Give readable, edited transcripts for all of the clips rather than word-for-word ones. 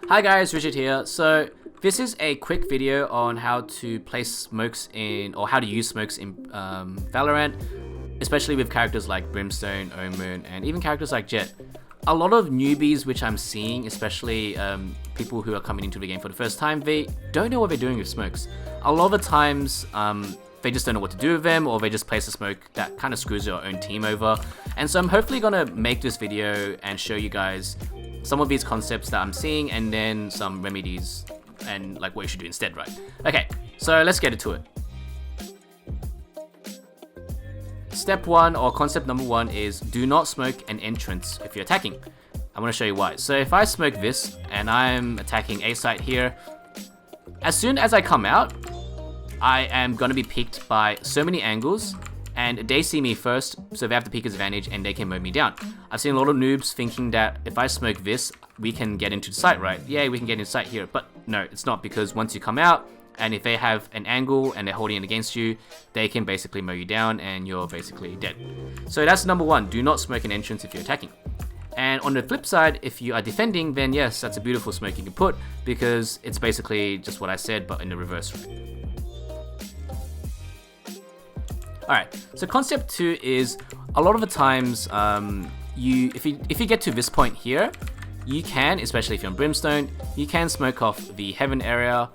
Hi guys, Richard here. So this is a quick video on how to place smokes in, or how to use smokes in Valorant, especially with characters like Brimstone, Omen, and even characters like Jett. A lot of newbies which I'm seeing, especially people who are coming into the game for the first time, they don't know what they're doing with smokes. A lot of the times, they just don't know what to do with them, or they just place a smoke that kind of screws your own team over. And so I'm hopefully gonna make this video and show you guys some of these concepts that I'm seeing, and then some remedies and like what you should do instead, right? Okay, so let's get into it. Step one, or concept number one, is do not smoke an entrance if you're attacking. I'm gonna show you why. So if I smoke this and I'm attacking A site here, as soon as I come out, I am gonna be peeked by so many angles, and they see me first, so they have the peeker's advantage and they can mow me down. I've seen a lot of noobs thinking that if I smoke this, we can get into the site, right? Yeah, we can get into sight here, but no, it's not, because once you come out, and if they have an angle and they're holding it against you, they can basically mow you down and you're basically dead. So that's number one, do not smoke an entrance if you're attacking. And on the flip side, if you are defending, then yes, that's a beautiful smoke you can put, because it's basically just what I said, but in the reverse, right? Alright, so concept two is, a lot of the times, if you get to this point here, you can, especially if you're on Brimstone, you can smoke off the heaven area,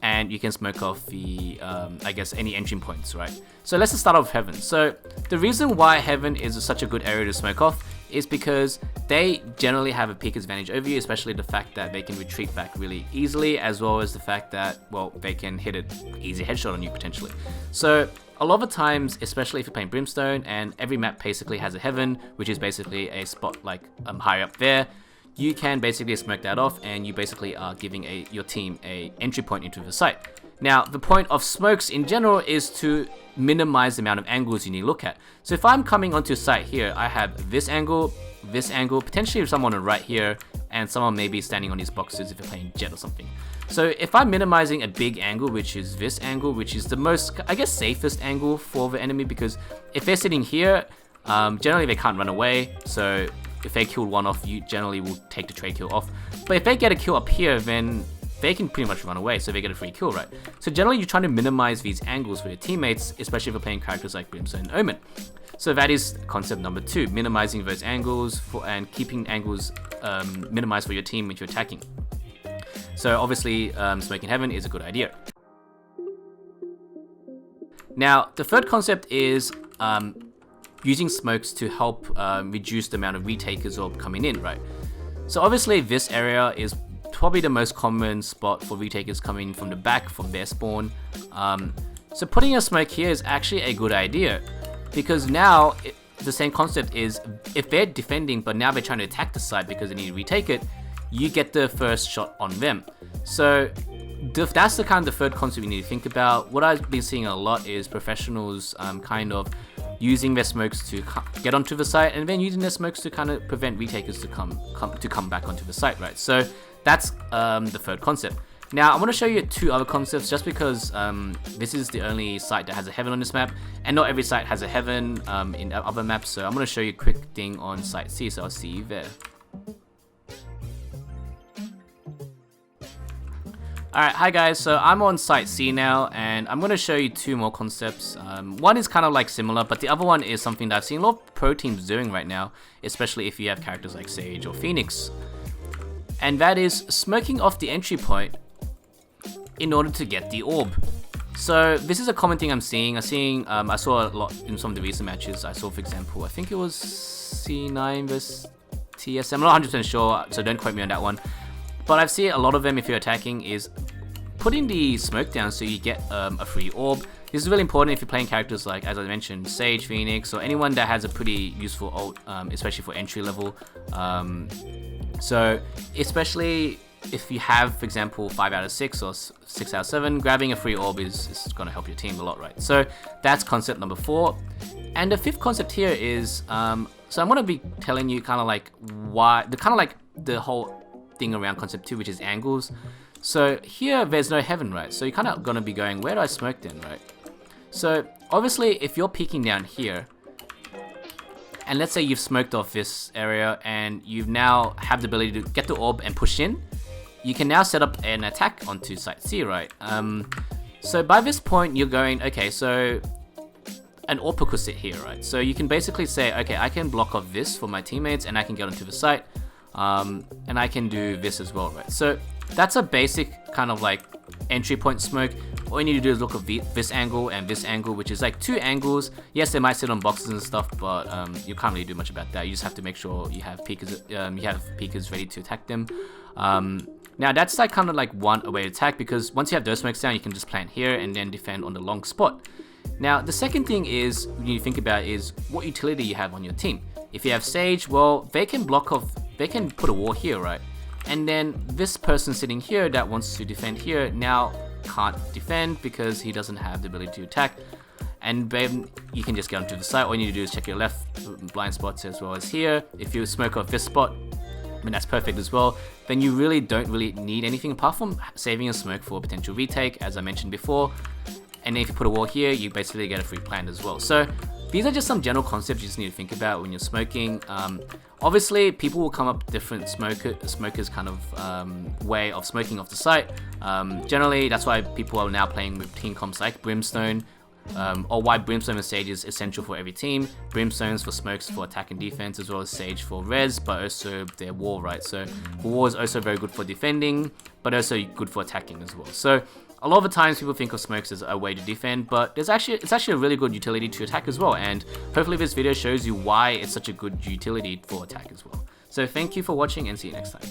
and you can smoke off the, I guess, any entry points, right? So let's just start off with heaven. So the reason why heaven is such a good area to smoke off is because they generally have a peek advantage over you, especially the fact that they can retreat back really easily, as well as the fact that, well, they can hit an easy headshot on you potentially. So a lot of the times, especially if you're playing Brimstone, and every map basically has a heaven, which is basically a spot like higher up there, you can basically smoke that off, and you basically are giving your team a entry point into the site. Now, the point of smokes in general is to minimize the amount of angles you need to look at. So if I'm coming onto a site here, I have this angle, potentially someone right here, and someone maybe standing on these boxes if you're playing Jett or something. So if I'm minimizing a big angle, which is this angle, which is the most, I guess, safest angle for the enemy, because if they're sitting here, generally they can't run away, so if they kill one off, you generally will take the trade kill off. But if they get a kill up here, then they can pretty much run away, so they get a free kill, right? So generally you're trying to minimize these angles for your teammates, especially if you're playing characters like Brimstone and Omen. So that is concept number two, minimizing those angles and keeping angles minimized for your team if you're attacking. So obviously, smoking heaven is a good idea. Now, the third concept is using smokes to help reduce the amount of retakers orb coming in, right? So obviously, this area is probably the most common spot for retakers coming from the back, from their spawn. So putting a smoke here is actually a good idea, because now the same concept is, if they're defending but now they're trying to attack the site because they need to retake it, you get the first shot on them. So that's the kind of the third concept you need to think about. What I've been seeing a lot is professionals kind of using their smokes to get onto the site, and then using their smokes to kind of prevent retakers to come back onto the site, right? So that's the third concept. Now I want to show you two other concepts, just because this is the only site that has a heaven on this map, and not every site has a heaven in other maps. So I'm going to show you a quick thing on site C, so I'll see you there. Alright, hi guys, so I'm on site C now, and I'm going to show you two more concepts. One is kind of like similar, but the other one is something that I've seen a lot of pro teams doing right now, especially if you have characters like Sage or Phoenix. And that is smoking off the entry point in order to get the orb. So this is a common thing I'm seeing. I saw a lot in some of the recent matches. I saw, for example, I think it was C9 versus TSM. I'm not 100% sure, so don't quote me on that one. But I've seen a lot of them, if you're attacking, is putting the smoke down so you get a free orb. This is really important if you're playing characters like, as I mentioned, Sage, Phoenix, or anyone that has a pretty useful ult, especially for entry level. So especially if you have, for example, 5 out of 6 or 6 out of 7, grabbing a free orb is going to help your team a lot, right? So that's concept number 4. And the fifth concept here is, so I'm going to be telling you kind of like the whole thing around concept 2, which is angles. So here there's no heaven, right? So you're kind of going to be going, where do I smoke then, right? So obviously if you're peeking down here, and let's say you've smoked off this area and you've now have the ability to get the orb and push in, you can now set up an attack onto site C, right? So by this point, you're going, okay, so an orb could sit here, right? So you can basically say, okay, I can block off this for my teammates and I can get onto the site, and I can do this as well, right? So that's a basic kind of like entry point smoke. All you need to do is look at this angle and this angle, which is like 2 angles. Yes, they might sit on boxes and stuff, but you can't really do much about that. You just have to make sure you have peekers ready to attack them. Now that's like kind of like one way to attack, because once you have those smokes down, you can just plant here and then defend on the long spot. Now the second thing is you need to think about is what utility you have on your team. If you have Sage, well, they can block off, they can put a wall here, right? And then this person sitting here that wants to defend here now can't defend because he doesn't have the ability to attack. And then you can just get onto the site. All you need to do is check your left blind spots as well as here. If you smoke off this spot, I mean, that's perfect as well. Then you really don't need anything apart from saving a smoke for a potential retake, as I mentioned before. And then if you put a wall here, you basically get a free plant as well. So these are just some general concepts you just need to think about when you're smoking. Obviously, people will come up with different smokers kind of way of smoking off the site. Generally, that's why people are now playing with team comps like Brimstone, or why Brimstone and Sage is essential for every team. Brimstone's for smokes for attack and defense, as well as Sage for res, but also their wall, right? So the wall is also very good for defending, but also good for attacking as well. So a lot of the times people think of smokes as a way to defend, but it's actually a really good utility to attack as well. And hopefully this video shows you why it's such a good utility for attack as well. So thank you for watching and see you next time.